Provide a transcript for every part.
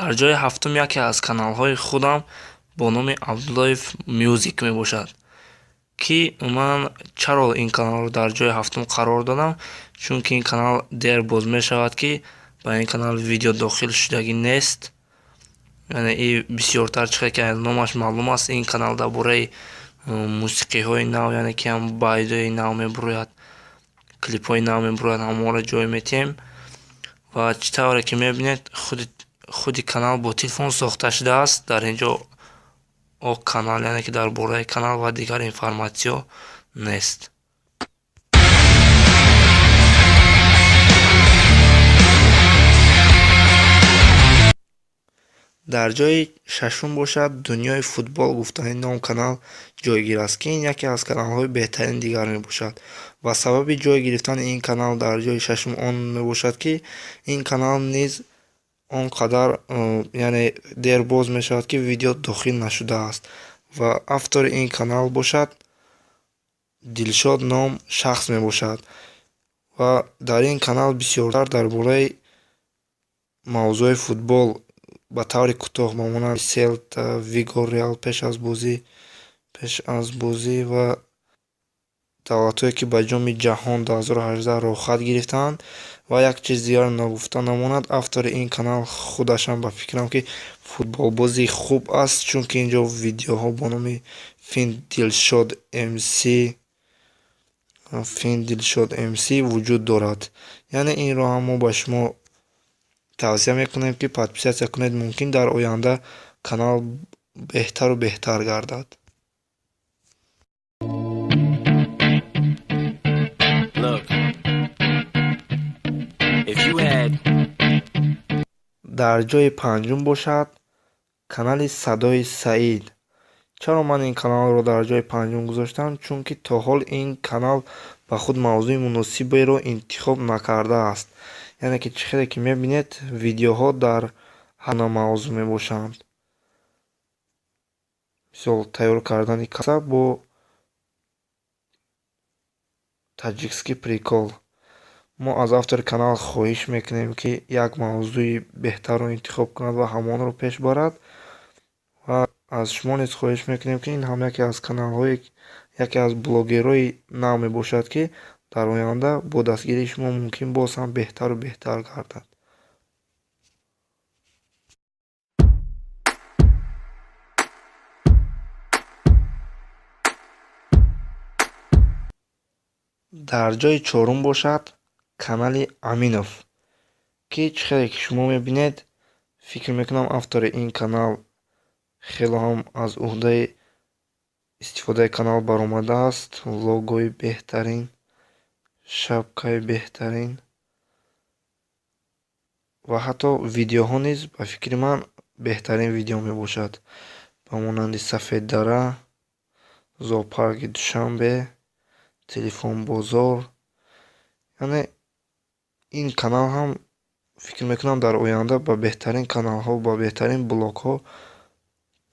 дар ҷойи ҳафтум яке аз каналҳои худам бо номи Абдуллоев Music мебошад, ки ман чаро ин каналро дар ҷойи ҳафтум қарор додам, чунки ин канал дер боз мешавад ки ба ин канал видео дохил шудагӣ нест. яъне и бисёртар чихе ки аз номаш маълум аст, ин канал дар бораи мусиқиҳои нав, яъне ки ҳам байдои нав мебурояд, клипҳои нав мебурояд, ҳамонро ҷой метиҳем. ва чӣ тавре ки мебинед худи канал бо телефон сохта шудааст. Дар инҷо оқ канал, яъне ки дар бораи канал ва дигар информатсиё нест. дар ҷойи шашум бошад Дунёи футбол гуфтани ном канал ҷойгир аст, ки ин яке аз каналҳои беҳтарин дигар мебошад. ва сабаби ҷой гирифтани ин канал дар ҷойи шашум он мебошад, ки ин канал низ он қадар яъне дер боз мешавад, ки видео дохил нашудааст. ва автори ин канал бошад Дилшод ном шахс мебошад. ва дар ин канал бисёртар дар бораи мавзӯи футбол ба таври кӯтоҳ ба монанди Селта, Виго, Реал пеш аз бозӣ ва давлатҳое ки ба ҷоми ҷаҳон 2018 роҳхат гирифтаанд. ва як чиз дигар нагуфта намонад, автори ин канал худашам ба фикрам ки футболбози хуб аст, чунки инҷо видеоҳо бо номи Фин Дилшод МС вуҷуд дорад. яъне инро ҳам мо ба шумо тавсия мекунем ки подписатсия кунед. мумкин дар оянда канал беҳтару беҳтар гардад. дар ҷойи панҷум бошад канали Садои Саид. чаро ман ин каналро дар ҷойи панҷум гузоштам? Чунки то ҳол ин канал ба худ мавзӯи муносиберо интихоб накардааст. яъне ки чӣ хеле ки мебинед видеоҳо дар ҳана мавзӯъ мебошанд. мисол тайёр кардани каса бо таҷикский прикол. мо аз автори канал хоҳиш мекунем ки як мавзӯи беҳтарро интихоб кунад ва ҳамонро пеш барад. ва аз шумо низ хоҳиш мекунем ки ин ҳам яке аз блогерҳои нав мебошад, ки дар оянда бо дастгирии шумо мумкин боз ҳам беҳтару беҳтар гардад. дар ҷойи чорум бошад канали Аминов, ки чӣ хеле ки шумо мебинед, фикр мекунам автори ин канал хеле ҳам аз уҳдаи истифодаи канал баромадааст. логои беҳтарин, шапкаи беҳтарин ва ҳатто видеоҳо низ ба фикри ман беҳтарин видео мебошад, ба монанди Сафеддара, Зоопарки Душанбе, Телефон бозор. яъне ин канал ҳам фикр мекунам дар оянда ба беҳтарин каналҳо, ба беҳтарин блогҳо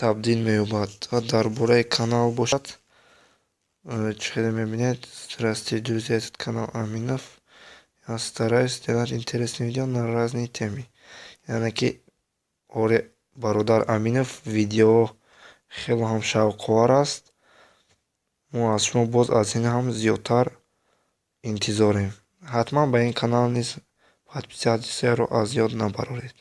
табдил меёбад. ва дар бораи канал бошад, чӣ хеле мебинед, здравствуйте, друзья, этот канал Аминов. Я стараюсь делать интересные видео на разные темы. яъне ки оре, бародар Аминов видео хеле ҳам шавқовар аст. мо аз шумо боз аз ин ҳам зиёдтар интизорем. ҳатман ба ин канал низ подписатсияро аз ёд набароред.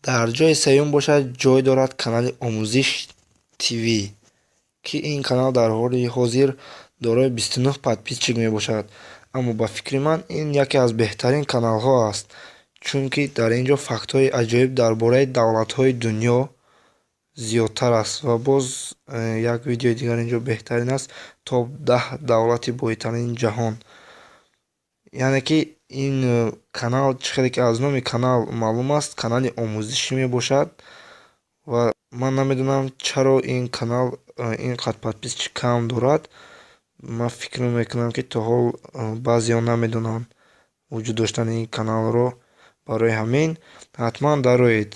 дар ҷойи сеюм бошад ҷой дорад канали Омӯзиш ТВ, ки ин канал дар ҳоли ҳозир дорои 29 подписчик мебошад. аммо ба фикри ман ин яке аз беҳтарин каналҳо аст, чунки дар инҷо фактҳои аҷоиб дар бораи давлатҳои дунё зиёдтар аст. ва боз як видеои дигар инҷо беҳтарин аст, топ 10 давлати боитарини ҷаҳон. яъне ки ин канал, чӣ хеле ки аз номи канал маълум аст, канали омӯзишӣ мебошад. ва ман намедонам чаро ин канал инқадр подписчик кам дорад. ман фикр мекунам ки то ҳол баъзеҳо намедонанд вуҷуд доштани ин каналро. барои ҳамин ҳатман дароед.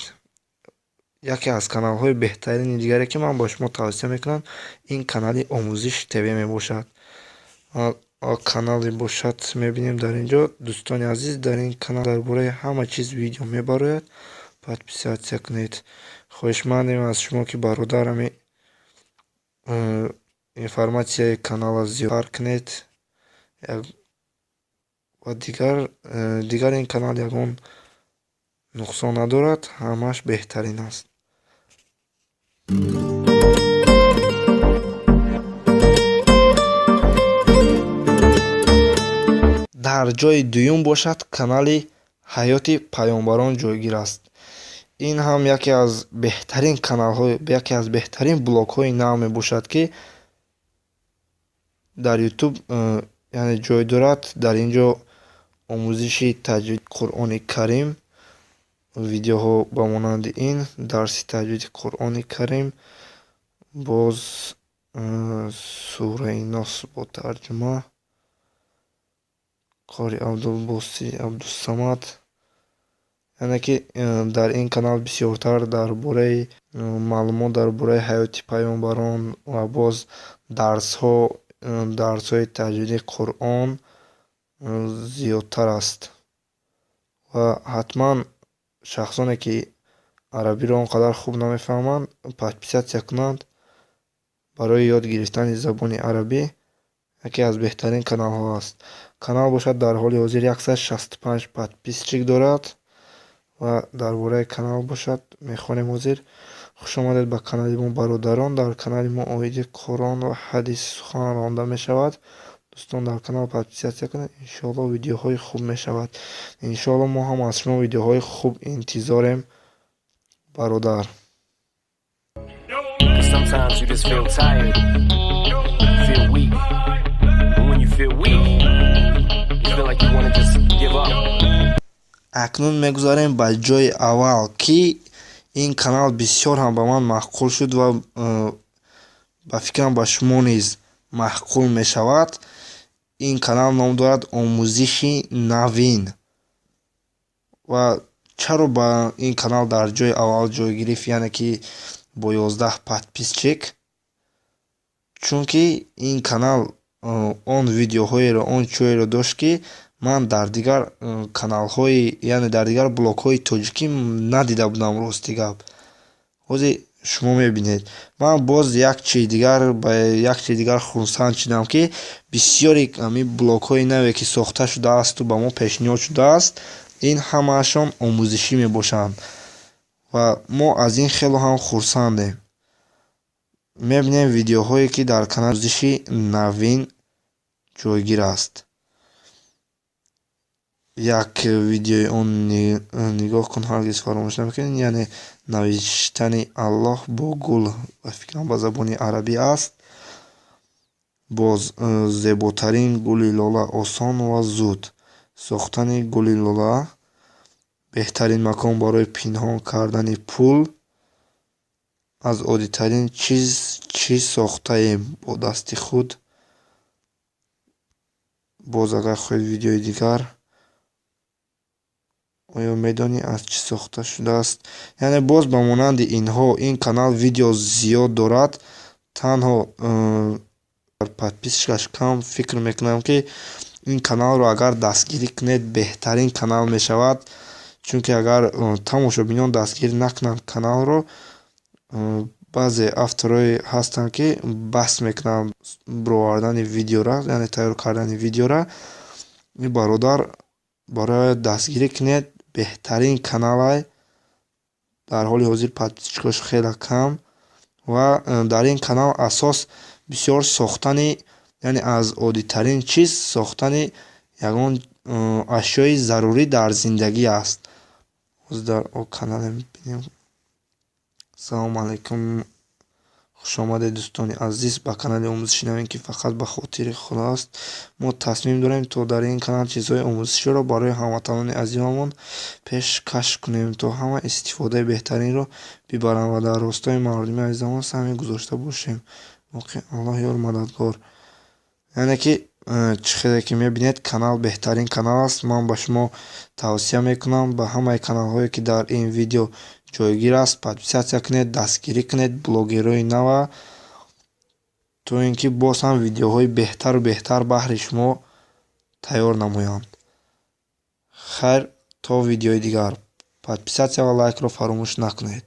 яке аз каналҳои беҳтарини дигаре ки ман ба шумо тавсия мекунам, ин канали омӯзиш тв мебошад. Канале бошад мебинем дар инҷо. Дӯстони азиз, дар ин канал дар бораи ҳама чиз видео мебарояд. Подписатсия кунед. хоҳишмандем аз шумо ки бародарами информатсияи канала зиёдтар кунед. ва дигар ин канал ягон нуқсон надорад, ҳамаш беҳтарин аст. дар ҷои дуюм бошад канали ҳаёти паёнбарон ҷойгир аст. ин ҳам яке аз беҳтарин каналҳо, яке аз беҳтарин блогҳои нав мебошад ки дар ютуб яъне ҷой дорад. Дар ин ҷо омӯзиши таҷвиди Қуръони Карим, видеоҳо ба монанди ин, дарси таҷвиди Қуръони Карим, боз сураи Нос бо тарҷума, қори Абдулбосӣ Абдусамад. яъне ки дар ин канал бисёртар дар бораи маълумот дар бораи ҳаёти паёнбарон ва боз дарсҳои таҷвиди Қуръон зиёдтар аст. ва ҳатман шахсоне ки арабиро он қадар хуб намефаҳманд, подписатсия кунанд барои ёд гирифтани забони арабӣ. яке аз беҳтарин каналҳо аст. Канал бошад дар ҳоли ҳозир 165 подписчик дорад. ва дар бораи канал бошад мехонем ҳозир: хушомадед ба канали мо бародарон. Дар канали мо оиди Қуръон ва ҳадис сухан ронда мешавад. дӯстон, дар канал подписатсия кунед. иншоалло видеоҳои хуб мешавад. иншоалло мо ҳам аз шумо видеоҳои хуб интизорем, бародар. Sometimes you just feel tired, feel weak. And when you feel weak, you feel like you want to just give up. акнун мегузарем ба ҷои аввал ки ин канал бисёр ҳам ба ман маъқул шуд ва ба фикрам ба шумо низ маъқул мешавад. ин канал ном дорад омӯзиши навин. ва чаро ба ин канал дар ҷои аввал ҷой гирифт, яъне ки бо 11 подписчик? чунки ин канал он видеоҳоеро, он чӯеро дошт ки ман дар дигар каналҳои, яъне дар дигар блогҳои тоҷикӣ надида будам. рости гап, ҳозир шумо мебинед. ман боз як чиз дигар хурсанд шудам ки бисёри ҳамин блогҳои наве ки сохта шудаасту ба мо пешниҳод шудааст, ин ҳамаашон омӯзишӣ мебошанд. ва мо аз ин хело ҳам хурсандем. мебинем видеоҳое ки дар канал омӯзиши навин ҷойгир аст. як видеои он нигоҳ кун, ҳаргиз фаромӯш намекунед. яъне навиштани Аллоҳ бо гул, ба фикрам ба забони арабӣ аст. боз зеботарин гули лола осон ва зуд. сохтани гули лола беҳтарин макон барои пинҳон кардани пул. аз оддитарин чиз чӣ сохтаем бо дасти худ. боз агар хоҳед видеои дигар, оё медонӣ аз чӣ сохта шудааст? яъне боз ба монанди инҳо ин канал видео зиёд дорад. танҳо подписчикаш кам, фикр мекунам ки ин каналро агар дастгирӣ кунед беҳтарин канал мешавад. чунки агар тамошобинон дастгирӣ накунанд каналро, баъзе авторҳое ҳастанд ки баҳс мекунанд бировардани видеора, яъне тайёр кардани видеора. ин бародар барояд дастгирӣ кунед. беҳтарин каналай. дар ҳоли ҳозир подписчикош хеле кам. ва дар ин канал асос бисёр сохтани, яъне аз оддитарин чиз сохтани ягон ашёи зарурӣ дар зиндагӣ аст. ҳозир дар канале мебинем. салому алайкум. хушомадед дӯстони азиз ба канали омӯзиши навин ки фақат ба хотири худо аст. мо тасмим дорем то дар ин канал чизҳои омӯзиширо барои ҳамватанони азизамон пешкаш кунем, то ҳама истифодаи беҳтаринро бибаранд ва дар ростои мардуми азизамон сами гузошта бошем. Аллоҳ ёр мададгор. яъне ки чизе ки мебинед, канал беҳтарин канал аст. Ман ба шумо тавсия мекунам ба ҳамаи каналҳое ки дар ин видео ҷойгир аст подписатсия кунед, дастгирӣ кунед блогерои нава, то ин ки боз ҳам видеоҳои беҳтару беҳтар баҳри шумо тайёр намоянд. Хайр, то видеои дигар. Подписатсия ва лайкро фаромӯш накунед.